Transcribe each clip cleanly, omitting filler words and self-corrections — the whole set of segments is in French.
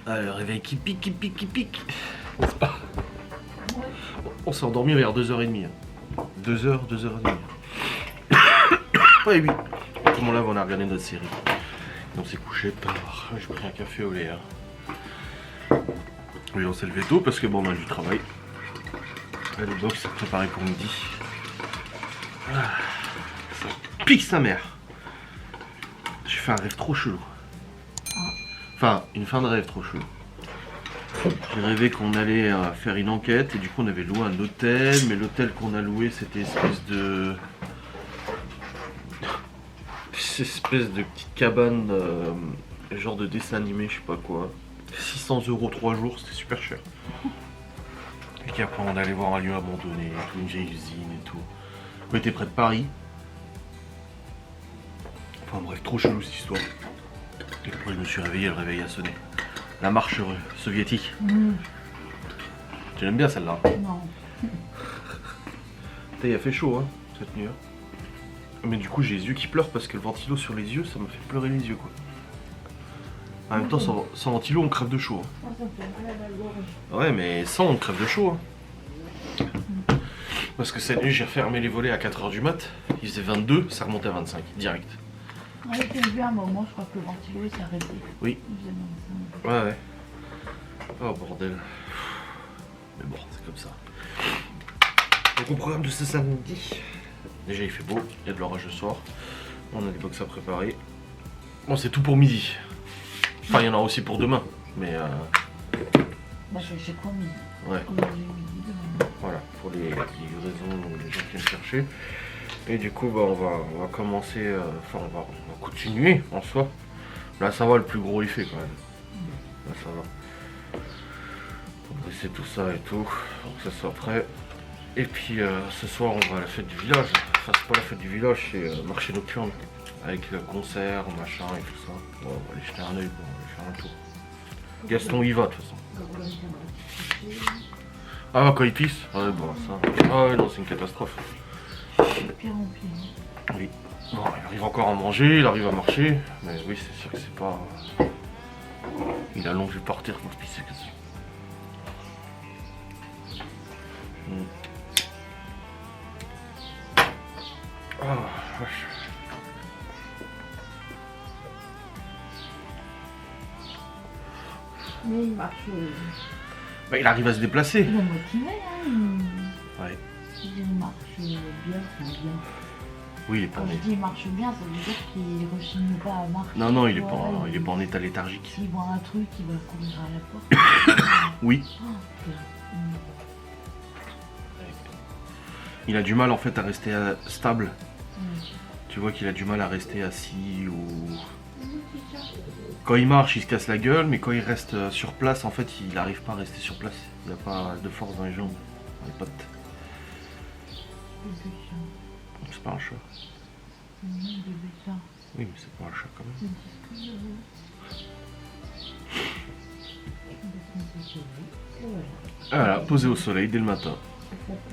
Ah, le réveil qui pique, qui pique, qui pique. N'est-ce pas? Ouais. On s'est endormi vers 2h30. 2h, 2h30. Ouais, oui. Tout le monde là, on a regardé notre série. Et on s'est couché tard. J'ai pris un café au lait. Oui, on s'est levé tôt parce que bon, on a du travail. Le box est préparé pour midi. Ah, ça pique sa mère. J'ai fait un rêve trop chelou. Enfin, une fin de rêve trop chelou. J'ai rêvé qu'on allait faire une enquête et du coup on avait loué un hôtel, mais l'hôtel qu'on a loué c'était espèce de petite cabane, genre de dessin animé, je sais pas quoi. 600 € 3 jours, c'était super cher. Et qu'après on allait voir un lieu abandonné, tout, une vieille usine et tout. On était près de Paris. Enfin bref, trop chelou cette histoire. Et après je me suis réveillé, le réveil a sonné. La marche soviétique. Tu l'aimes bien celle-là? Non. Il a fait chaud hein, cette nuit. Mais du coup j'ai les yeux qui pleurent parce que le ventilo sur les yeux ça me fait pleurer les yeux quoi. En même temps sans ventilo on crève de chaud. Ça me fait mal à la gorge. Ouais mais sans on crève de chaud. Parce que cette nuit j'ai refermé les volets à 4h du mat. Il faisait 22, ça remontait à 25 direct. Ouais, j'ai vu à un moment, je crois que le ventilo s'est arrêté. Oui. Il faisait 25. Ouais. Oh bordel. Mais bon, c'est comme ça. Donc au programme de ce samedi, déjà il fait beau, il y a de l'orage ce soir. On a des box à préparer. Bon c'est tout pour midi. Enfin il y en a aussi pour demain. Mais Bah j'ai quoi midi? ouais. J'ai midi demain. Voilà, pour les livraisons, les gens qui viennent chercher. Et du coup bah, on va commencer, enfin on va continuer en soi. Là ça va, le plus gros il fait quand même. Là ça va. Pour dresser tout ça et tout, pour que ça soit prêt. Et puis ce soir on va à la fête du village. Enfin c'est pas la fête du village, c'est marché nocturne. Avec concert, machin et tout ça. Bon, on va aller jeter un oeil, on va aller faire un tour. Gaston y va de toute façon. Ah quand il pisse? Ouais bon ça. Ah ouais non c'est une catastrophe. C'est pire en pire. Oui. Bon, il arrive encore à manger, il arrive à marcher. Mais oui c'est sûr que c'est pas. Il a longé par terre pour pisser que ça. Ah, vache. Mais il marche. Bah, il arrive à se déplacer. Il est motivé, hein. Ouais. Il marche bien, c'est bien. Oui, il est pas Quand je dis il marche bien, ça veut dire qu'il rechigne pas à marcher. Non, non, il est Ouais, pas en état léthargique. S'il voit un truc, il va courir à la porte. Oui. Oh, Il a du mal en fait à rester stable. Tu vois qu'il a du mal à rester assis ou... Quand il marche, il se casse la gueule, mais quand il reste sur place, en fait, il n'arrive pas à rester sur place. Il n'a pas de force dans les jambes, dans les pattes. C'est pas un chat. Oui, mais c'est pas un chat quand même. Voilà, posé au soleil dès le matin.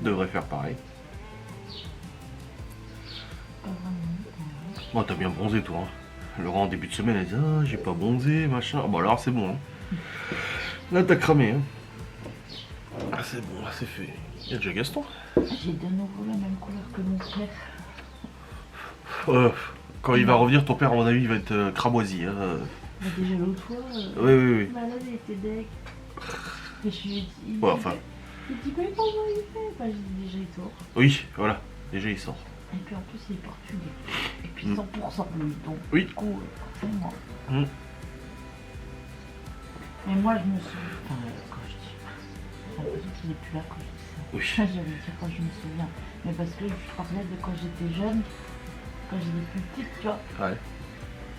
Devrait faire pareil. Bon, t'as bien bronzé toi. Hein. Laurent en début de semaine elle dit ah j'ai pas bronzé machin. Bon alors c'est bon. Hein. Là t'as cramé. Hein. Ah c'est bon, là c'est fait. Il y a déjà Gaston. J'ai de nouveau la même couleur que mon père. Quand il va revenir, ton père à mon avis il va être cramoisi. Hein. Bah, déjà l'autre fois, oui. malade il était deck. Et je lui ai dit. Ouais, enfin. Il dit mais comment il fait? Bah j'ai dit déjà il sort. Oui, voilà, déjà il sort. Et puis en plus il est portugais. Et puis 100% lui, donc oui. Du coup, forcément. Mais moi je me souviens, enfin quand je dis, j'ai l'impression qu'il est plus là quand je dis ça. Oui. J'allais dire quand je me souviens. Mais parce que je parlais de quand j'étais jeune, quand j'étais plus petite, tu vois. Ouais.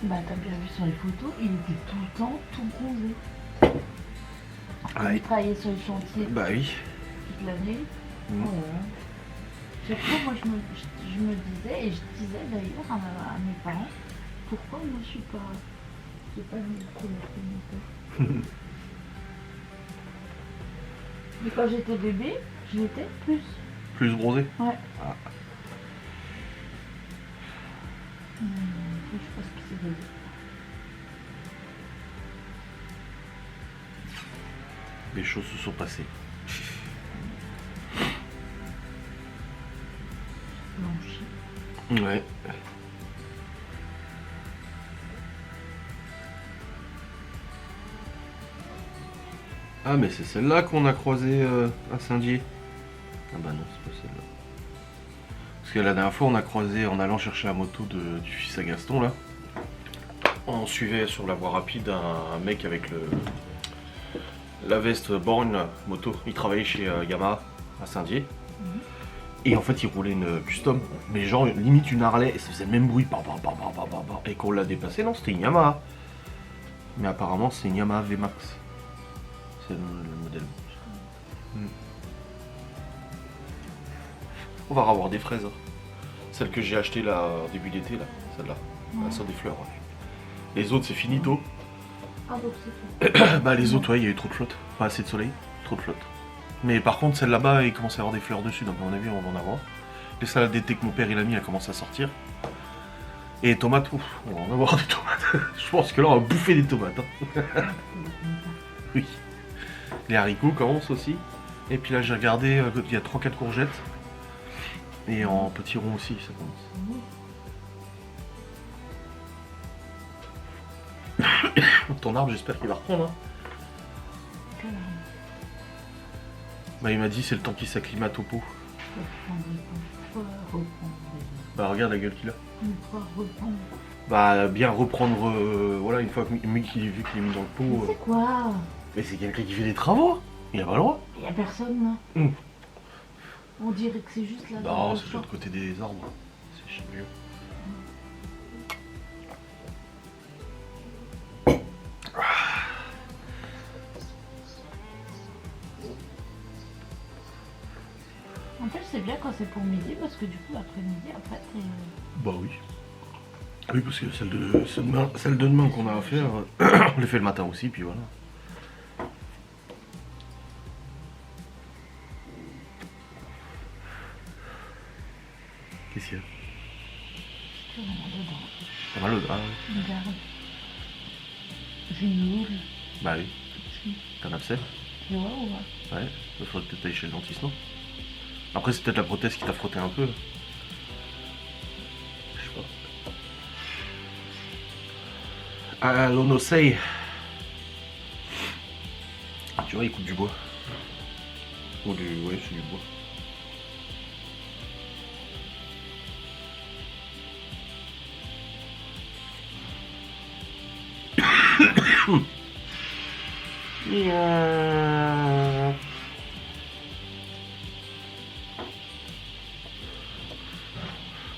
Bah t'as bien vu sur les photos, il était tout le temps tout bronzé. Il travaillait sur les chantiers bah oui. toute l'année. Voilà. Chaque fois, moi, je me disais, et je disais d'ailleurs à mes parents, pourquoi moi je suis pas la même couleur que mon père. Mais quand j'étais bébé, je l'étais plus. Plus bronzé? Ouais. Ah. Je sais pas ce qui s'est passé. Les choses se sont passées. Blanchi. Ouais. Ah mais c'est celle-là qu'on a croisée à Saint-Dié. Ah bah non, c'est pas celle-là. Parce que la dernière fois on a croisé en allant chercher la moto du fils à Gaston là. On suivait sur la voie rapide un mec avec la veste Born là, moto. Il travaillait chez Yamaha à Saint-Dié. Et en fait il roulait une custom. Mais genre limite une Harley et ça faisait le même bruit. Et qu'on l'a dépassé, non c'était une Yamaha. Mais apparemment c'est une Yamaha VMAX. C'est le modèle. On va avoir des fraises. Hein. Celle que j'ai achetée là début d'été là, celle-là. Elle sort des fleurs. Ouais. Les autres c'est finito. Ah donc c'est tout. Bah les autres ouais, il y a eu trop de flotte. Pas assez de soleil, trop de flotte. Mais par contre celle là-bas il commence à avoir des fleurs dessus, donc à mon avis on va en avoir. Les salades d'été que mon père il a mis, elle commence à sortir. Et les tomates, ouf, on va en avoir des tomates. Je pense que là on va bouffer des tomates. Hein. Oui. Les haricots commencent aussi. Et puis là j'ai regardé, il y a 3-4 courgettes. Et en petits ronds aussi, ça commence. Ton arbre j'espère qu'il va reprendre. Hein. Bah il m'a dit c'est le temps qu'il s'acclimate au pot. Bah regarde la gueule qu'il a. Bah bien reprendre, voilà, une fois que vu qu'il est mis dans le pot. C'est quoi? Mais c'est quelqu'un qui fait des travaux. Il a pas le droit. Il y a personne là. On dirait que c'est juste là. Non, c'est de l'autre côté des arbres. C'est chez lui. En fait, c'est bien quand c'est pour midi parce que du coup, l'après-midi, après, t'es. Bah oui. Oui, parce que celle de demain qu'on a à faire, on les fait le matin aussi, puis voilà. Qu'est-ce qu'il y a? T'as mal au dos? Ah oui. Regarde. J'ai une houle. Bah oui. T'as un abcès? Tu vois ou pas? Ouais. Il faudrait peut-être aller chez le dentiste, non? Après, c'est peut-être la prothèse qui t'a frotté un peu. Je sais pas. Ah, l'onosei. Tu vois, il coupe du bois. Ou du... Ouais, c'est du bois.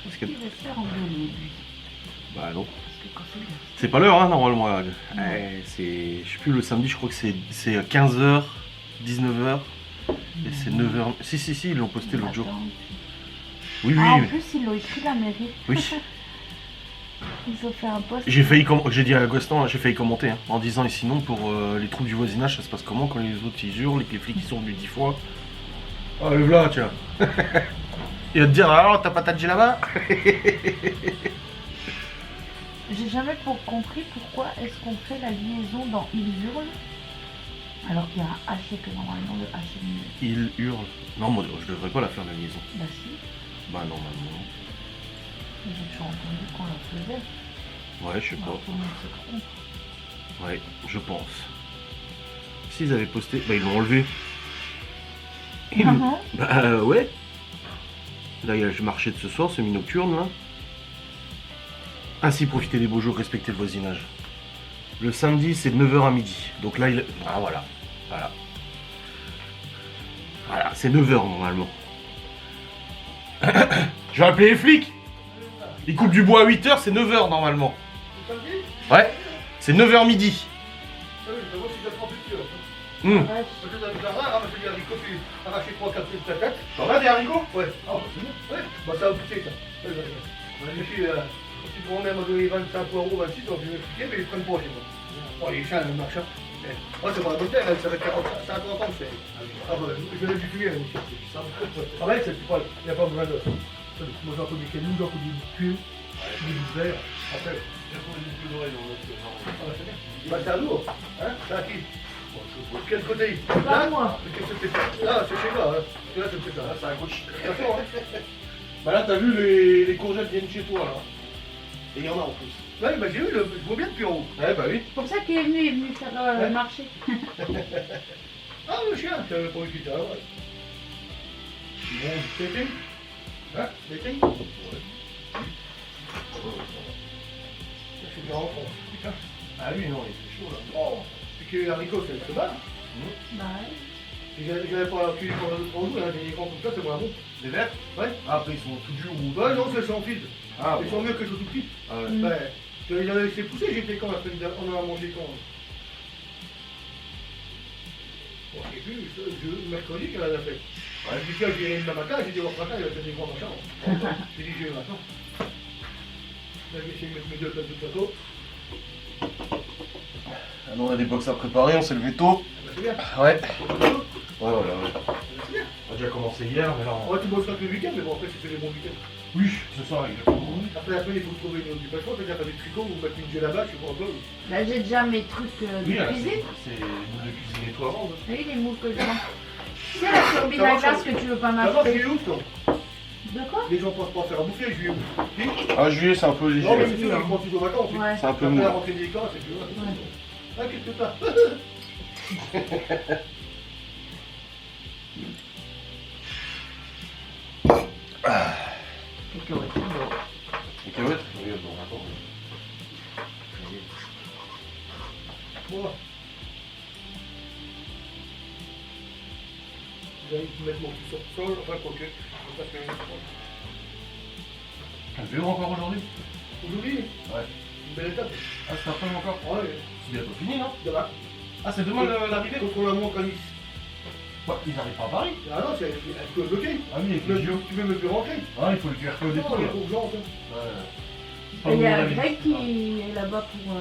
Est-ce qu'il va se faire engueuler, lui? Bah non. Parce que quand c'est C'est pas l'heure, hein, normalement. C'est... Je sais plus, le samedi, je crois que c'est 15h, 19h. Et c'est 9h. Si, ils l'ont posté l'autre jour. Oui, Ah, en mais... plus, ils l'ont écrit la mairie. Oui. Ils ont fait un post. J'ai dit à Gaston, j'ai failli commenter, hein, en disant, et sinon, pour les troubles du voisinage, ça se passe comment quand les autres ils hurlent et que les flics ils sont venus 10 fois? Ah, le voilà, tiens. Il va te dire, alors, t'as pas tadgé là-bas? J'ai jamais compris pourquoi est-ce qu'on fait la liaison dans Ils hurlent alors qu'il y a un H et que normalement le H est muet. Il hurle. Non, moi, je devrais pas la faire la liaison. Bah si, Bah, normalement. j'ai toujours entendu qu'on la faisait. Ouais, je sais Bah, pas. tout le monde se trompe. Ouais, je pense. S'ils avaient posté, bah ils l'ont enlevé. Bah ouais. Là il y a le marché de ce soir, semi-nocturne là. Ainsi profiter des beaux jours, respecter le voisinage. Le samedi c'est de 9h à midi. Donc là il... Ah voilà. Voilà. Voilà, c'est 9h normalement. Je vais appeler les flics. Ils coupent du bois à 8h, c'est 9h normalement. Ouais. C'est 9h midi. Ouais, Peut-être dans le jardin, ramasser des haricots, puis arracher 3-4 trucs de ta tête. T'en as des haricots? Ouais. Ah, bah, c'est bon. Ouais. Bah, ça va pousser, ça. Je suis, si tu même à donner 25 euros, 26, on va m'expliquer, mais ils prennent pas chez moi. Oh, les chiens, le marchand. Moi, c'est pas la bonne terre, ça fait 50 ans que c'est. Ah, bah, je l'ai du tuer, monsieur. Ah, ouais, c'est pas, il n'y a pas besoin de. Moi, j'en connais des canous, j'en connais du cuir, du verre. Après, j'ai trouvé du plus d'oreilles dans l'autre. Ah, bah, c'est bien. Bah, c'est à nous, hein? C'est à qui? Quel côté? Pas Là? moi. Qu'est-ce que c'est ça? Là, c'est chez toi. Hein. Là, c'est ça. Là, c'est un coach. Attention, hein. Bah là, t'as vu, les courgettes viennent chez toi, là. Et il y en a en plus. Ouais, bah j'ai vu, je vois bien depuis en haut. Ouais, bah oui. C'est pour ça qu'il est venu faire le Ouais. marché. Ah, le chien, tu avais pas vu qui était là, ouais. Bon, dating? Hein? Dating? Ouais. Ça, c'est bien enfant. Putain. Ah oui, non, il fait chaud, là. Oh, puis que les haricots, c'est mal. Bah ouais. J'avais pas cuit pour nous, hein, des grands comme ça, c'est moins bon. Des verts? Ouais. Ah, après, ils sont tout durs ou... Ouais, non, c'est sans fil. Ah, Ils sont mieux que les choses tout petites. Ah ouais. Mm. Ouais. Ils avaient laissé pousser, j'étais quand la semaine dernière, on en a mangé quand? Bon, j'ai vu, mercredi qu'elle a fait. Ouais, j'ai dit, tiens, j'ai demain matin, j'ai dit, oh, matin, il va faire des grands machins. J'ai dit, j'ai maintenant. Là, j'ai essayé de mettre mes deux places de plateau. Ah non, on a des box à préparer, on s'est levé tôt. Bah, c'est bien. Ouais. Ouais, Ouais, voilà, ouais. c'est bien. On a déjà commencé hier, mais là, on... Ouais, tu bosseras que le week-end, mais bon, après, c'est des bons week-ends. Oui, c'est ça, exactement. Après la semaine, il faut trouver une occupation, c'est-à-dire faire des tricots ou mettre une là-bas, je sais pas encore. Là j'ai déjà mes trucs de Oui, là, cuisine. c'est les boules de cuisine et tout avant. Oui, les moules que je vends. Tu sais la turbine à glace que tu veux pas D'abord, m'acheter. juillet août, toi. De quoi? Les gens pensent pas faire à bouffer, juillet août. Si? Ah, juillet, c'est un peu léger. Non, mais ouais. c'est sûr, ils prennent tous aux vacances. Ouais. C'est un peu Après mou. la rentrée des camps, c'est plus. Ouais. Ah, qu'est-ce que t'as? Cacahuètes, c'est bon. Les cacahuètes? Oui, bon, attends. Moi. J'allais mettre mon petit sol, enfin, quoi que. Parce que. Un vélo encore aujourd'hui? Aujourd'hui, Ouais. une belle étape. Ah, c'est après encore? Ouais, C'est bientôt fini, non? demain. Ah, c'est demain l'arrivée? Faut qu'on la montre à Nice. Ouais, ils arrivent pas à Paris. Ah non, elle peut bloquer. Ah oui, avec les JO. Tu veux me plus rentrer? Ah, il faut le QR code et tout, Non, il là. faut que j'entre. Ouais. Et il y a Pas Greg qui est là-bas pour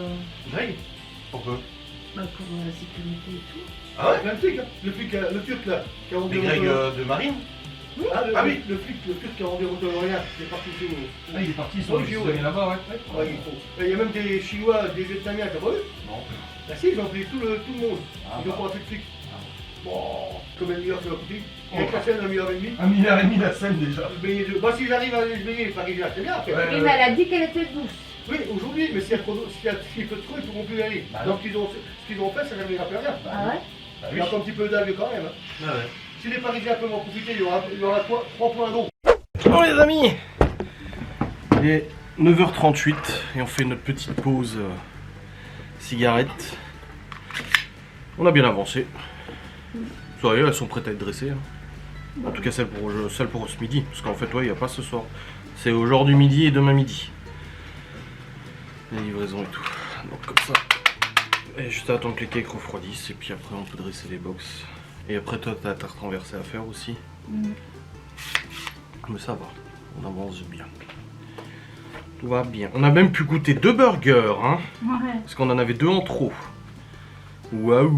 Greg? Pourquoi? la sécurité et tout. Ah ouais? Même flic, hein. Le turc là, qui a rendu Les Greg de Marine? Ah, Ah oui. le turc qui a rendu route de l'Orient, il est parti chez nous. Ah, il est parti, ils sont Ouais, allés ouais. là-bas, ouais. Ouais, il faut. Et il y a même des Chinois, des Vietnamiens, t'as pas vu? Non. Bah si, ils ont pris tout le monde. Ah, Ils ont bah. pas fait de flic. Ah. Bon, combien de milliards ça va coûter? Oh. Avec la scène, 1,5 milliard. 1,5 milliard la scène déjà. Se baigner de... Bah si j'arrive à aller se baigner les Parisiens, c'est bien après. Ouais. Oui, mais elle a dit qu'elle était douce. Oui, aujourd'hui, mais s'il y a fait trop, ils ne pourront plus y aller. Bah Donc ce qu'ils ont fait, ça n'arrivera plus à rien. Ah ouais? Bah Il oui. y a encore un petit peu d'algues quand même. Hein. Ah ouais. Si les Parisiens peuvent en profiter, il y aura 3 points d'eau. Bon les amis, il est 9h38 et on fait notre petite pause cigarette. On a bien avancé. Ça y est, elles sont prêtes à être dressées. Hein. En tout cas celle pour ce midi, parce qu'en fait ouais, il n'y a pas ce soir. C'est aujourd'hui midi et demain midi. Les livraisons et tout. Donc comme ça. Et juste à attendre que les cakes refroidissent et puis après on peut dresser les box. Et après toi t'as la tarte renversée à faire aussi. Mm. Mais ça va, on avance bien. Tout va bien. On a même pu goûter 2 burgers, hein, Ouais. parce qu'on en avait 2 en trop. Waouh,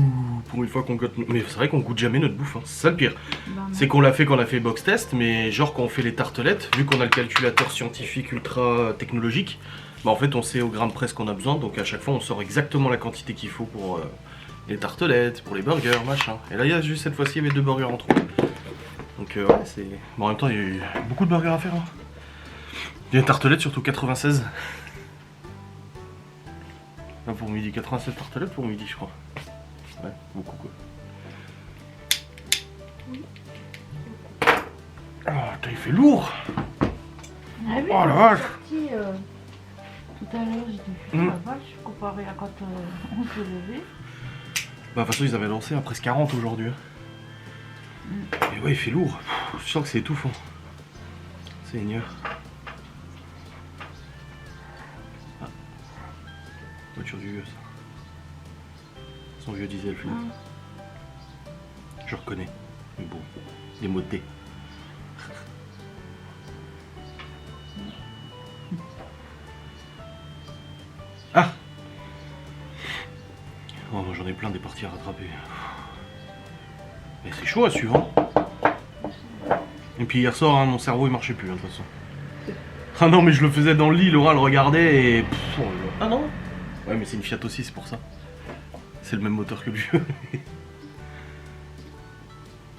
pour une fois qu'on goûte... Mais c'est vrai qu'on goûte jamais notre bouffe, hein. C'est ça le pire. Bah, non. C'est qu'on l'a fait quand on a fait box test, mais genre quand on fait les tartelettes, vu qu'on a le calculateur scientifique ultra technologique, bah en fait on sait au gramme près ce qu'on a besoin, donc à chaque fois on sort exactement la quantité qu'il faut pour les tartelettes, pour les burgers, machin. Et là il y a juste cette fois-ci il y avait 2 burgers en trop. Donc ouais, c'est... Bon, en même temps, il y a eu beaucoup de burgers à faire. Hein. Il y a une tartelette, surtout 96. Là, pour midi, 87 tartelettes pour midi, je crois. Ouais, beaucoup quoi. Ah, putain, il fait lourd. Ah oui, Oh, quand la je vache. suis sortie, tout à l'heure, j'ai dit, la vache, comparé à quand on s'est levé. Bah, de toute façon, ils avaient lancé à presque 40 aujourd'hui. Et ouais, il fait lourd. Pff, je sens que c'est étouffant. Seigneur. Ah. Voiture du vieux, ça. Son vieux diesel, Philippe. Je reconnais. Mais bon, des mots de thé. Ah. Oh, moi j'en ai plein des parties à rattraper. Mais c'est chaud à suivre. Hein. Et puis hier soir, hein, mon cerveau il marchait plus, hein, de toute façon. Ah non, mais je le faisais dans le lit, Laura le regardait et. Pff, oh, ah non. Ouais, mais c'est une Fiat aussi, c'est pour ça. C'est le même moteur que le vieux.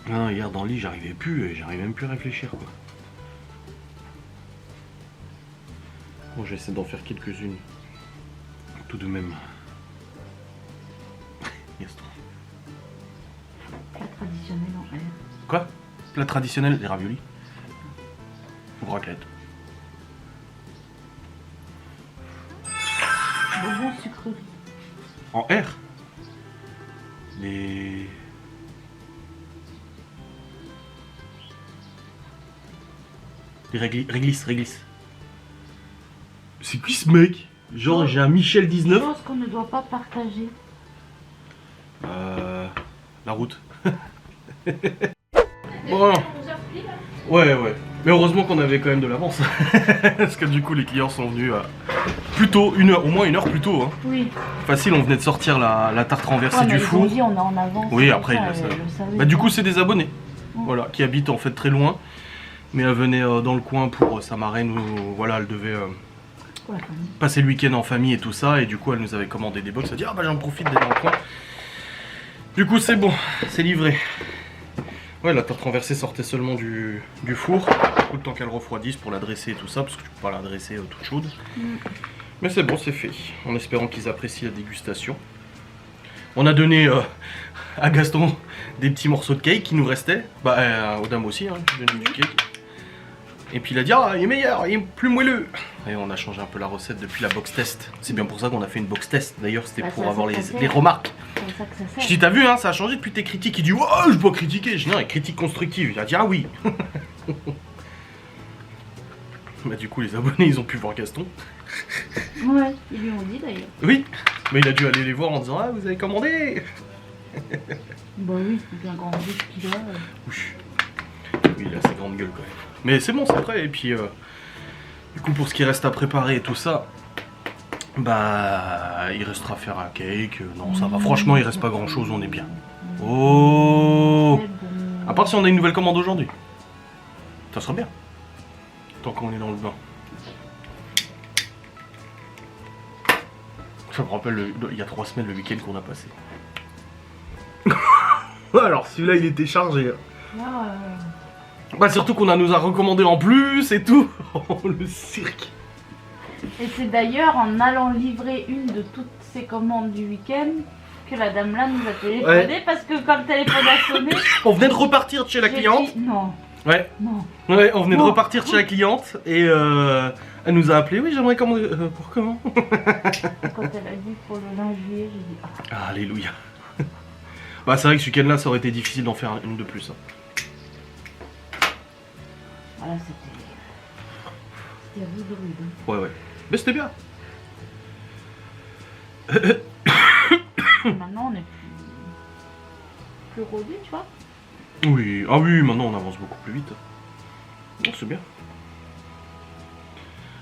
Non, hier dans le lit, j'arrivais plus, j'arrivais même plus à réfléchir quoi. Bon, j'essaie d'en faire quelques-unes. Tout de même. Gaston. Plat traditionnel en R. Quoi? Plat traditionnel, les raviolis. Ou raclette. Bonbons sucreries. En R. Les réglisse. C'est qui ce mec? Genre j'ai un Michel Je 19. pense qu'on ne doit pas partager. La route. Bon. Ouais. Mais heureusement qu'on avait quand même de l'avance. Parce que du coup les clients sont venus plus tôt, au moins une heure plus tôt. Hein. Oui. Facile, on venait de sortir la tarte renversée du Ils four. ont dit on est en avance. Oui, comme après ça, ils le savent. le savaient Bah du pas. coup c'est des abonnés. Mm. Voilà, qui habitent en fait très loin. Mais elle venait dans le coin pour sa marraine où voilà, elle devait Pour la famille. passer le week-end en famille et tout ça. Et du coup elle nous avait commandé des box. Elle a dit ah bah j'en profite d'être dans le coin. Du coup c'est bon, c'est livré. Ouais, la tarte renversée sortait seulement du four. Du coup, le temps qu'elle refroidisse pour la dresser et tout ça, parce que tu peux pas la dresser toute chaude. Mm. Mais c'est bon, c'est fait. En espérant qu'ils apprécient la dégustation. On a donné à Gaston des petits morceaux de cake qui nous restaient. Bah, aux dames aussi, hein, j'ai donné du cake. Et puis il a dit ah, il est meilleur, il est plus moelleux. Et on a changé un peu la recette depuis la box test. C'est bien pour ça qu'on a fait une box test. D'ailleurs, c'était Bah, pour ça, avoir ça sert. les remarques. C'est ça que ça Je sert. dis, t'as vu, hein, ça a changé depuis tes critiques. Il dit, oh, je dois critiquer. Je dis, non, critique constructive. Il a dit, ah oui. Bah, du coup, les abonnés, ils ont pu voir Gaston. Ouais, ils lui ont dit d'ailleurs. Oui, mais il a dû aller les voir en disant, ah, vous avez commandé. Bah oui, bien grand bouche qu'il a. Ouch. Oui, il a assez grande gueule quand même. Mais c'est bon, c'est prêt. Et puis, du coup, pour ce qui reste à préparer et tout ça, bah, il restera à faire un cake. Non, ça va. Franchement, il reste pas grand chose, on est bien. Oh! À part si on a une nouvelle commande aujourd'hui. Ça serait bien. Tant qu'on est dans le bain. Ça me rappelle il y a 3 semaines le week-end qu'on a passé. Alors celui-là il était chargé. Bah surtout qu'on nous a recommandé en plus et tout. Oh, le cirque. Et c'est d'ailleurs en allant livrer une de toutes ces commandes du week-end que la dame là nous a téléphoné parce que quand le téléphone a sonné, On venait de repartir de chez la j'ai cliente. dit, non, Ouais. non. Ouais, on venait de Non. repartir de chez la cliente et elle nous a appelé. Oui, j'aimerais commander. Pour comment? Quand elle a dit pour le lingier, j'ai dit ah. Alléluia. Bah c'est vrai que ce week-end là ça aurait été difficile d'en faire une de plus. Hein. Voilà, c'était rude. Ouais. Mais c'était bien. Maintenant on est plus rodé, tu vois. Oui, ah oui, maintenant on avance beaucoup plus vite. Bon, c'est bien.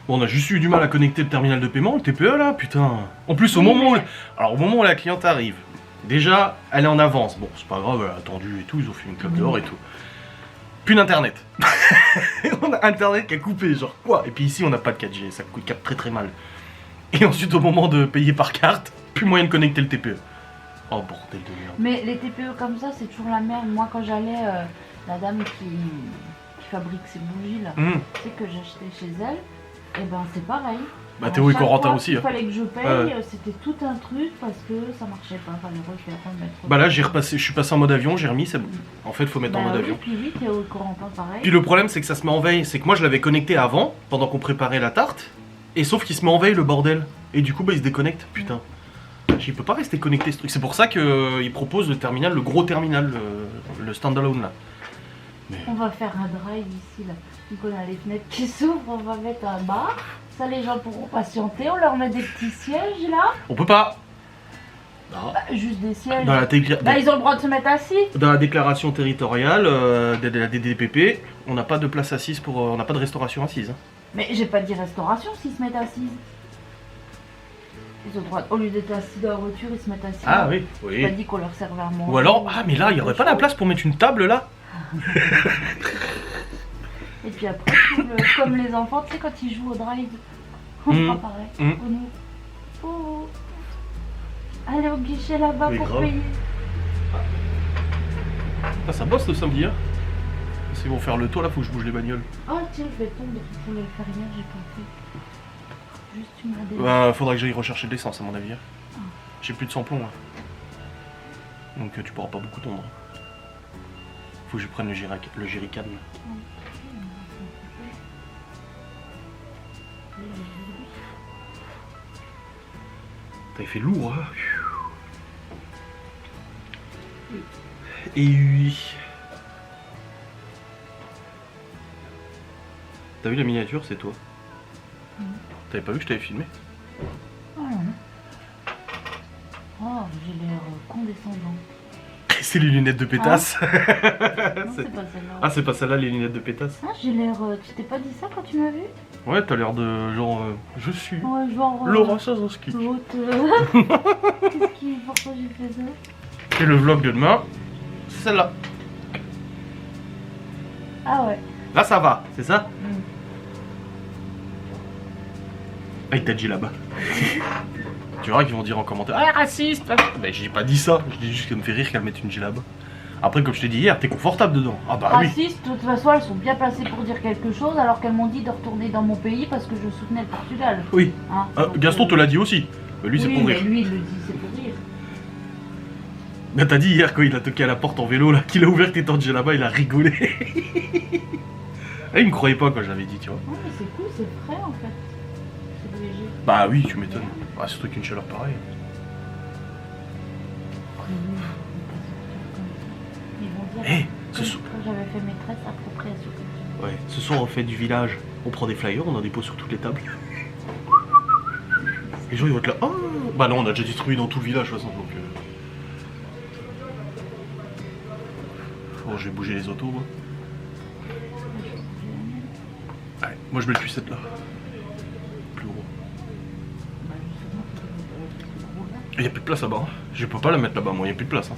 Bon, on a juste eu du mal à connecter le terminal de paiement, le TPE là, putain. En plus, au moment où la cliente arrive, déjà, elle est en avance. Bon, c'est pas grave, elle a attendu et tout, ils ont fait une claque dehors et tout. Plus d'internet. On a internet qui a coupé, genre quoi? Et puis ici, on n'a pas de 4G, ça capte très très mal. Et ensuite, au moment de payer par carte, plus moyen de connecter le TPE. Oh bordel de merde. Mais les TPE comme ça, c'est toujours la merde. Moi, quand j'allais, la dame qui fabrique ces bougies là, tu sais que j'achetais chez elle, et ben c'est pareil. Bah Théo et Chaque Corentin fois aussi. qu'il Hein. fallait que je paye, Ouais. c'était tout un truc parce que ça marchait pas. Fallait remettre. Bah là, je suis passé en mode avion, j'ai remis, c'est bon. En fait, faut mettre en mode oui, avion. puis oui, Théo et Corentin pareil. Puis le problème, c'est que ça se met en veille. C'est que moi, je l'avais connecté avant, pendant qu'on préparait la tarte. Et sauf qu'il se met en veille, le bordel. Et du coup, bah, il se déconnecte. Putain. Il peut pas rester connecté, ce truc. C'est pour ça qu'il propose le terminal, le gros terminal, le standalone, là. Mais... On va faire un drive ici, là. Donc on a les fenêtres qui s'ouvrent, on va mettre un bar. Ça, les gens pourront patienter. On leur met des petits sièges, là. On peut pas. Non. Bah, juste des sièges. Dans la, Bah, ils ont le droit de se mettre assis. dans la déclaration territoriale de la DDPP, on n'a pas de place assise pour... on n'a pas de restauration assise. Hein. Mais j'ai pas dit restauration s'ils se mettent assis. Ils ont le droit, au lieu d'être assis dans la voiture, ils se mettent assis. Ah oui, J'ai pas oui. dit qu'on leur servait à manger. Ou alors, ah mais là, il n'y aurait pas la place pour mettre une table là? Et puis après, comme les enfants, tu sais, quand ils jouent au drive, on fera pareil. Mm. On ouvre. Oh. Allez au guichet là-bas Oui, pour grave. payer. Ah, ça bosse le samedi, hein. S'ils vont faire le tour là, faut que je bouge les bagnoles. Oh tiens, je vais tomber pour le faire hier, j'ai pas fait. Juste une modèle. Bah, faudra que j'aille rechercher de l'essence à mon avis. Hein. J'ai plus de samplon là. Donc tu pourras pas beaucoup tondre. Faut que je prenne le jerrycan. T'as fait lourd, hein. Et oui. T'as vu la miniature, c'est toi. T'avais pas vu que je t'avais filmé? Oh non. Oh, j'ai l'air condescendant. C'est les lunettes de pétasse. Non, c'est pas celle-là. Ah, c'est pas celle-là, les lunettes de pétasse. Ah, j'ai l'air. Tu t'es pas dit ça quand tu m'as vu? Ouais, t'as l'air de genre. Je suis. Ouais, genre. Laura Sazowski. L'autre. Qu'est-ce qui. Pourquoi j'ai fait ça? Et le vlog de demain, c'est celle-là. Ah ouais. Là, ça va, c'est ça? Mm. Ah, il t'a dit là-bas. Tu verras qu'ils vont dire en commentaire ah, raciste! Mais j'ai pas dit ça, je dis juste qu'elle me fait rire qu'elle mette une djellaba. Après, comme je t'ai dit hier, t'es confortable dedans. Ah bah oui. Racistes, de toute façon, elles sont bien placées pour dire quelque chose alors qu'elles m'ont dit de retourner dans mon pays parce que je soutenais le Portugal. Oui. Hein, Gaston te l'a dit aussi. Mais lui, c'est oui, pour rire. mais lui, il le dit, c'est pour rire. Bah, t'as dit hier quand il a toqué à la porte en vélo, là, qu'il a ouvert tes en djellaba, il a rigolé. Ah, il me croyait pas quand je l'avais dit, tu vois. Non, mais c'est cool, c'est frais en fait. C'est léger. Bah oui, tu m'étonnes. Bah, surtout qu'une chaleur pareille. Ils vont dire Eh, que ce soir. quand j'avais fait maîtresse, appropriation culturelle. Ouais, ce soir on fait du village. On prend des flyers, on en dépose sur toutes les tables. Les gens ils vont être là. Oh bah non, on a déjà distribué dans tout le village de toute façon. Donc, oh, j'ai bougé les autos moi. Ouais, moi je mets le pucette là. Plus gros. Bah, justement, c'est gros là. Il n'y a plus de place là-bas. Hein. Je peux pas la mettre là-bas, moi, il n'y a plus de place. Hein.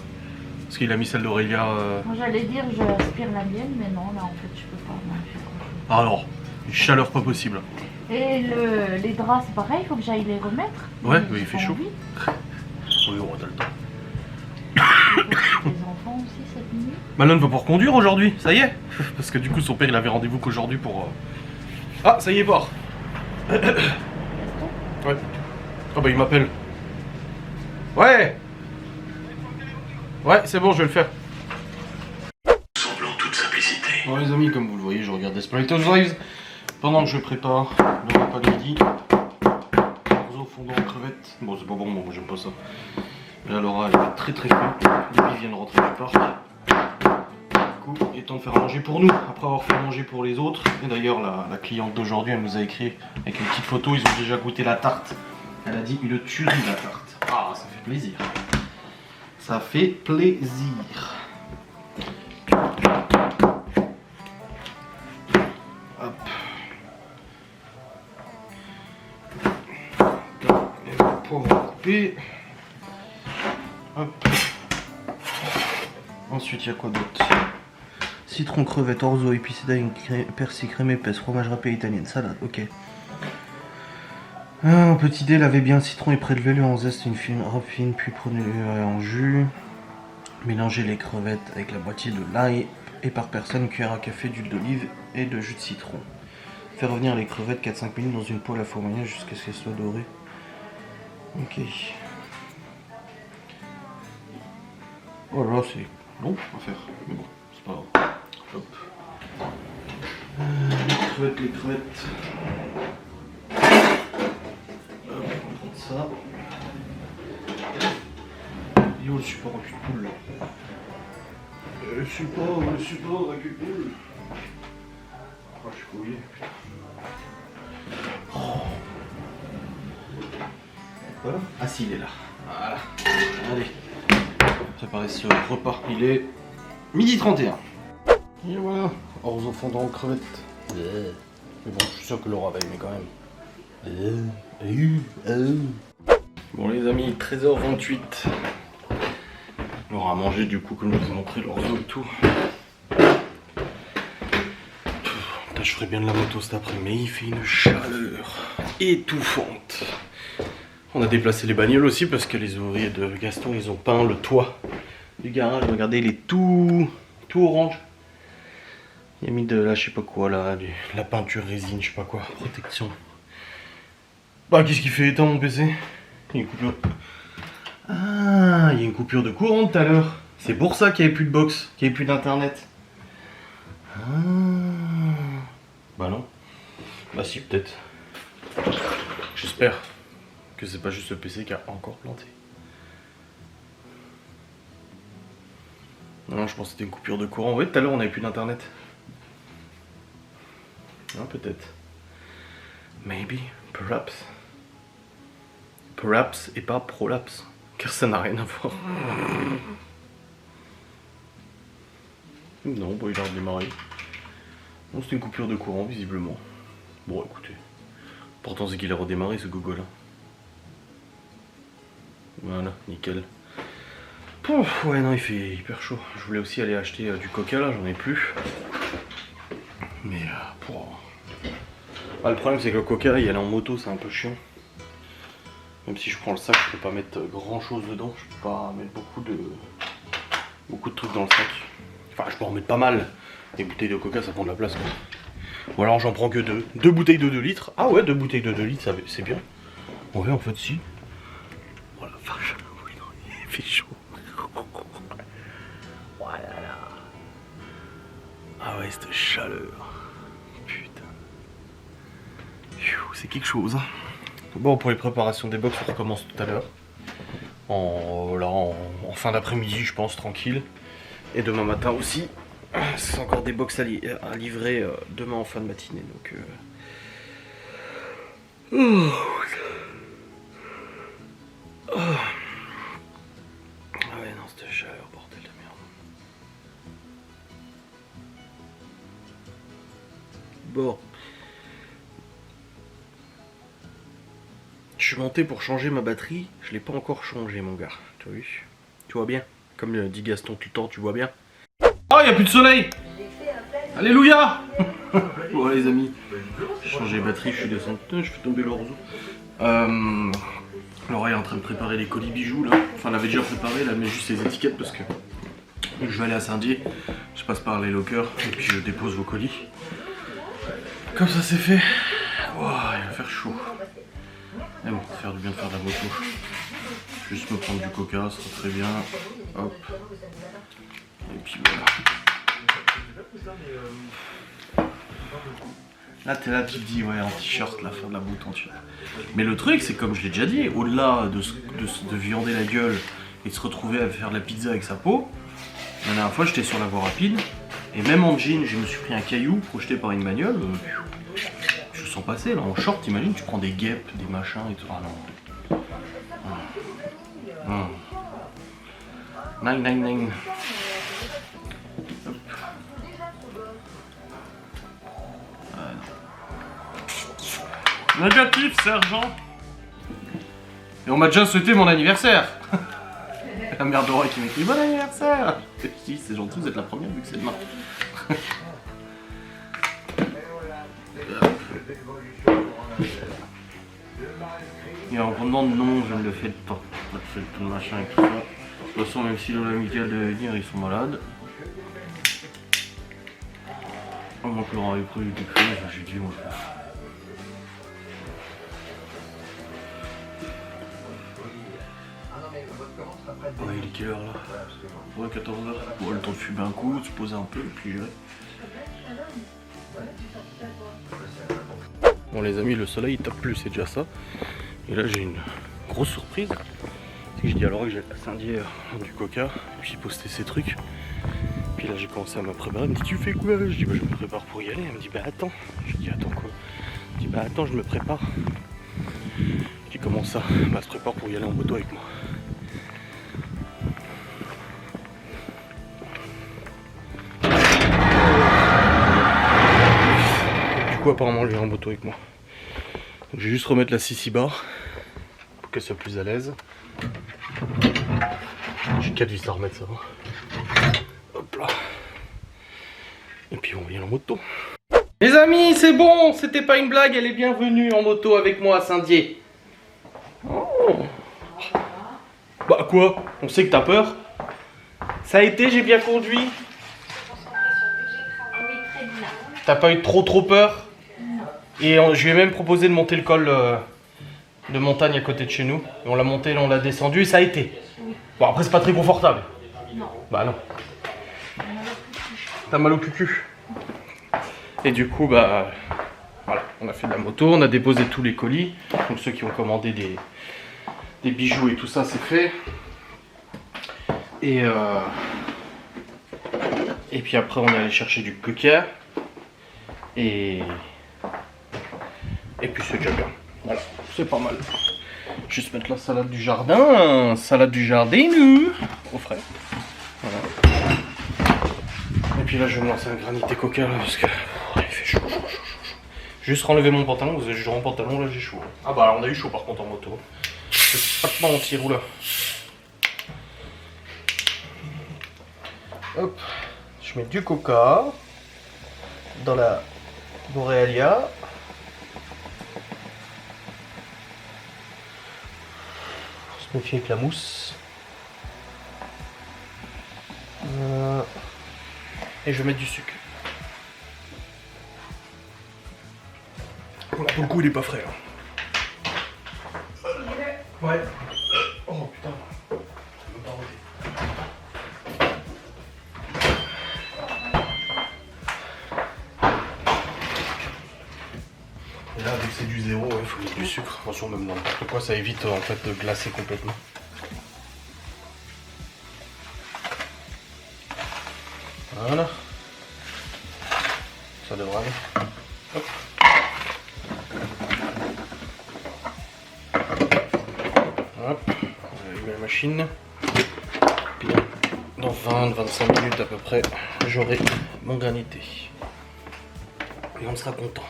Parce qu'il a mis celle d'Aurélia. Moi j'allais dire je aspire la mienne, mais non, là en fait je peux pas. Non, je fais grand-chose. Ah non, une chaleur pas possible. Et les draps, c'est pareil, il faut que j'aille les remettre. Ouais, Mais mais il j'ai fait pas chaud. envie. Oui, on a le temps. Les enfants aussi cette nuit. Malone va pouvoir conduire aujourd'hui, ça y est. Parce que du coup son père il avait rendez-vous qu'aujourd'hui pour... Ah, ça y est, part. Ouais. Ah bah il m'appelle. Ouais. Ouais, c'est bon, je vais le faire. Semblant toute simplicité. Bon les amis, comme vous le voyez, je regarde Desperate Housewives pendant que je prépare le repas de midi. Orzo fondant en crevettes. Bon, c'est pas bon, moi j'aime pas ça. Et là, Laura, elle est très très faim. Les filles viennent rentrer du parc. Du coup, il est temps de faire à manger pour nous, après avoir fait à manger pour les autres. Et d'ailleurs, la cliente d'aujourd'hui, elle nous a écrit avec une petite photo, ils ont déjà goûté la tarte. Elle a dit une tuerie la tarte. Ah, ça fait plaisir. Ça fait plaisir. Hop. Et le poivre coupé. Hop. Ensuite, il y a quoi d'autre? Citron, crevette, orzo, épicé d'ail, persil, crème épaisse, fromage râpé italienne, salade, ok. Un petit dé, lavez bien le citron et prélevez-le en zeste une robe fine, puis prenez-le en jus. Mélangez les crevettes avec la moitié de l'ail et par personne, une cuillère à café d'huile d'olive et de jus de citron. Faire revenir les crevettes 4-5 minutes dans une poêle à four moyen jusqu'à ce qu'elles soient dorées. Ok. Oh là là, c'est long à faire, mais bon, c'est pas grave. Hop. Les crevettes. Hop, on va prendre ça. Yo, le support à cul de poule là. Le support à cul de poule. Oh, je suis couillé, putain. Oh. Voilà. Ah si, il est là. Voilà. Allez. Préparer ce repas. Il est 12h31. Et voilà. Orzo fondant aux crevettes. Mais bon, je suis sûr que Laura va aimer quand même. Bon les amis, 13h28. Laura a mangé du coup comme je vous ai montré l'orzo et tout. Putain, je ferais bien de la moto cet après, mais il fait une chaleur étouffante. On a déplacé les bagnoles aussi parce que les ouvriers de Gaston ils ont peint le toit du garage. Regardez, il est tout tout orange. Il a mis de la je sais pas quoi là, de la peinture résine, je sais pas quoi, protection. Bah qu'est-ce qu'il fait éteindre mon PC? Il y a une coupure. Ah, il y a une coupure de courant tout à l'heure. C'est pour ça qu'il n'y avait plus de box, qu'il n'y avait plus d'internet. Ah. Bah non. Bah si peut-être. J'espère que c'est pas juste le PC qui a encore planté. Non, je pense que c'était une coupure de courant. Oui, tout à l'heure on avait plus d'internet. Ah, peut-être. Maybe, perhaps. Perhaps et pas prolapse. Car ça n'a rien à voir. Non, bon, il a redémarré. Non, c'était une coupure de courant, visiblement. Bon, écoutez. Pourtant, c'est qu'il a redémarré ce gogol. Voilà, nickel. Pouf, ouais, non, il fait hyper chaud. Je voulais aussi aller acheter du coca, là, j'en ai plus. Mais, ah, le problème, c'est que le coca, il est en moto, c'est un peu chiant. Même si je prends le sac, je peux pas mettre grand chose dedans. Je peux pas mettre beaucoup de trucs dans le sac. Enfin, je peux en mettre pas mal. Les bouteilles de coca, ça prend de la place, quoi. Ou alors j'en prends que deux. 2 bouteilles de 2 litres. Ah ouais, 2 bouteilles de 2 litres, c'est bien. Ouais, en fait, si. Oh la vache. Oui, non, il fait chaud. Voilà. Ah ouais, cette chaleur. Putain. C'est quelque chose, hein. Bon, pour les préparations des box, on recommence tout à l'heure. En fin d'après-midi, je pense, tranquille. Et demain matin aussi. C'est encore des box à livrer demain en fin de matinée. Donc, Ah ouais, non, cette chaleur, bordel de merde. Bon. Je suis monté pour changer ma batterie, je l'ai pas encore changé mon gars, tu as vu? Tu vois bien? Comme dit Gaston Tutor, tu vois bien? Oh, y a plus de soleil! Alléluia! Bon les amis, j'ai changé les batteries, je suis descendu, je fais tomber l'orzo. Laura est en train de préparer les colis bijoux là, enfin elle avait déjà préparé, là, mais juste les étiquettes parce que je vais aller à Saint-Dié, je passe par les lockers et puis je dépose vos colis. Comme ça c'est fait, wow, il va faire chaud. Mais bon, ça va faire du bien de faire de la moto. Je vais juste me prendre du coca, ça sera très bien. Hop. Et puis voilà. Là, t'es là, tu te dis, ouais, en t-shirt, là, faire de la moto, tu vois. Mais le truc, c'est comme je l'ai déjà dit, au-delà de viander la gueule et de se retrouver à faire de la pizza avec sa peau, la dernière fois, j'étais sur la voie rapide, et même en jean, je me suis pris un caillou projeté par une bagnole. Je sens passer là en short, t'imagines, tu prends des guêpes, des machins et tout. Ah non. Nine, nine, nine. Négatif, sergent. Et on m'a déjà souhaité mon anniversaire. La mère de Roy qui m'écrit bon anniversaire. Si, c'est gentil, vous êtes la première vu que c'est demain. Et on me demande non, je ne le fais pas. Je fais tout le machin et tout ça. De toute façon, même si Lola et Mickaël devaient venir, ils sont malades. Moi, que Laurent avait pris du décret, j'ai dit moi je m'en fous. Ouais, il est quelle heure là? Ouais, 14h. Bon, le temps de fumer un coup, de se poser un peu, et puis gérer. Bon les amis, le soleil il tape plus, c'est déjà ça. Et là j'ai une grosse surprise. C'est que j'ai dit à Laura que j'allais à Saint-Dié du coca, et puis poster ces trucs. Puis là j'ai commencé à me préparer, elle me dit tu fais quoi? Je dis bah je me prépare pour y aller. Elle me dit bah attends. Je dis attends quoi? Je dis bah attends, je me prépare. Je dis comment ça? Bah elle se prépare pour y aller en moto avec moi. Du coup apparemment elle vient en moto avec moi. Donc je vais juste remettre la CC bar pour qu'elle soit plus à l'aise. J'ai 4 vis à remettre, ça va. Hop là. Et puis on vient en moto. Les amis, c'est bon, c'était pas une blague, elle est bienvenue en moto avec moi à Saint-Dié. Oh. Bah quoi? On sait que t'as peur. Ça a été, j'ai bien conduit. T'as pas eu trop peur? Et je lui ai même proposé de monter le col de montagne à côté de chez nous. Et on l'a monté, on l'a descendu et ça a été. Bon, après, c'est pas très confortable. Non. Bah non. T'as mal au cucu. Et du coup, bah voilà, on a fait de la moto, on a déposé tous les colis. Donc ceux qui ont commandé des bijoux et tout ça, c'est fait. Et puis après, on est allé chercher du Peuker. Et puis c'est déjà bien. Voilà, c'est pas mal. Juste mettre la salade du jardin. Salade du jardin, nous, au frais. Voilà. Et puis là, je vais me lancer un granité coca là, parce que il fait chaud. Juste renlever mon pantalon, vous avez juste mon pantalon, là j'ai chaud. Ah bah on a eu chaud par contre en moto. Je vais pas te mentir, oula. Hop, je mets du coca dans la Borealia. On se méfie avec la mousse. Et je vais mettre du sucre. Voilà, pour le coup il est pas frais. Ouais. Oh putain. Je peux pas arrêter. Et là, vu que c'est du zéro, il faut mettre du sucre. Attention, même dans n'importe quoi, ça évite en fait de glacer complètement. Voilà. Ça devrait aller. Hop. Hop. On va allumer la machine. Puis dans 20-25 minutes à peu près, j'aurai mon granité. Et on sera content.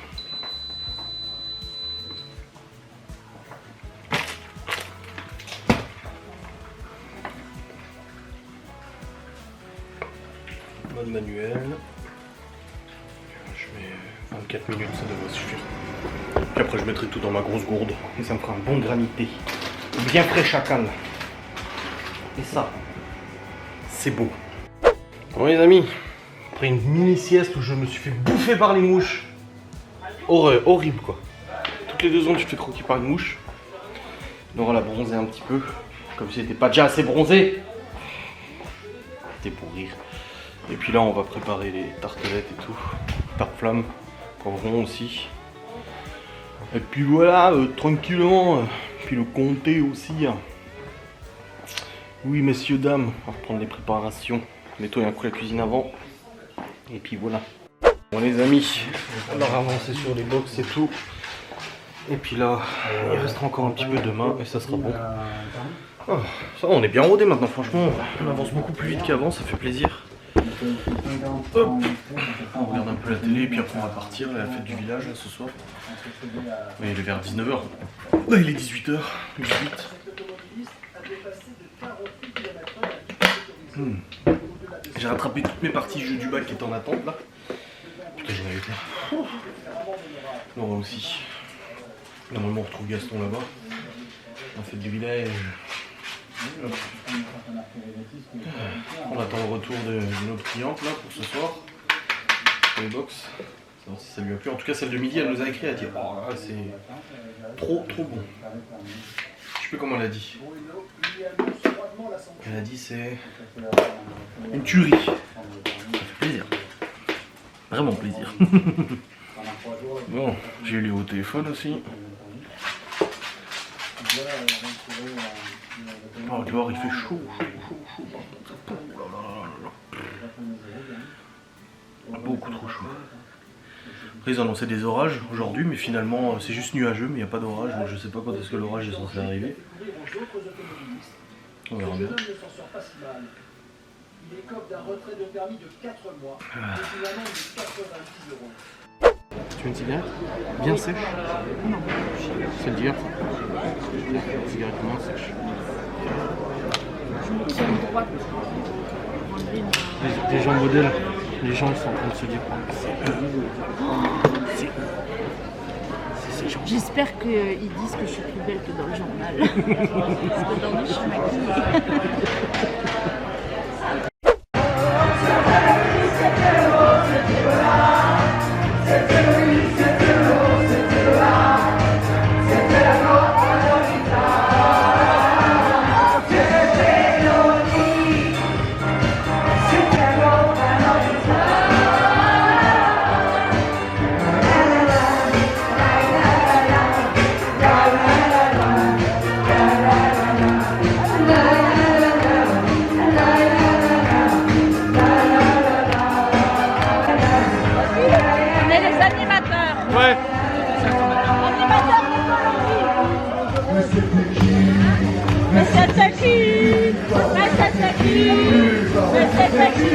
Mode manuel. Je mets 24 minutes, ça devrait suffire. Puis après je mettrai tout dans ma grosse gourde et ça me fera un bon granité. Bien frais chacal. Et ça, c'est beau. Bon les amis, après une mini sieste où je me suis fait bouffer par les mouches. Horrible quoi. Toutes les 2 secondes tu te fais croquer par une mouche. Laura l'a bronzé un petit peu. Comme si elle n'était pas déjà assez bronzée. C'était pour rire. Et puis là on va préparer les tartelettes et tout. Tarte flamme, poivron aussi. Et puis voilà, tranquillement. Puis le comté aussi. Oui messieurs, dames, on va reprendre les préparations. Nettoyer un coup la cuisine avant. Et puis voilà. Bon les amis, on va avancer sur les box et tout. Et puis là, il restera encore un petit peu demain et ça sera bon. Oh, ça va, on est bien rodé maintenant, franchement. On avance beaucoup plus vite qu'avant, ça fait plaisir. Hop. On regarde un peu la télé et puis après on va partir à la fête du village là, ce soir. Mais il est vers 19h. Là il est 18h. 18. J'ai rattrapé toutes mes parties jeux du bac qui étaient en attente là. Putain j'en avais plein. Laura aussi. Normalement on retrouve Gaston là-bas. La fête du village. On attend le retour de notre cliente là pour ce soir. Pour les box. Savoir si ça lui a plu. En tout cas celle de midi elle nous a écrit, elle a dit oh là c'est trop bon. Je sais plus comment elle a dit. Elle a dit c'est une tuerie. Ça fait plaisir. Vraiment plaisir. Bon, j'ai eu au téléphone aussi. Oh dehors il fait chaud. Beaucoup trop chaud. Après ils annonçaient des orages aujourd'hui, mais finalement c'est juste nuageux, mais il n'y a pas d'orage, donc je sais pas quand est-ce que l'orage est censé arriver. On verra bien. Tu veux une cigarette? Bien sèche? Non. C'est d'hier ça. Une cigarette moins sèche. Je me tiens droite. Les gens modèles, les gens sont en train de se dire c'est gens. J'espère qu'ils disent que je suis plus belle que dans le journal. Parce que dans le je suis maquillée. Je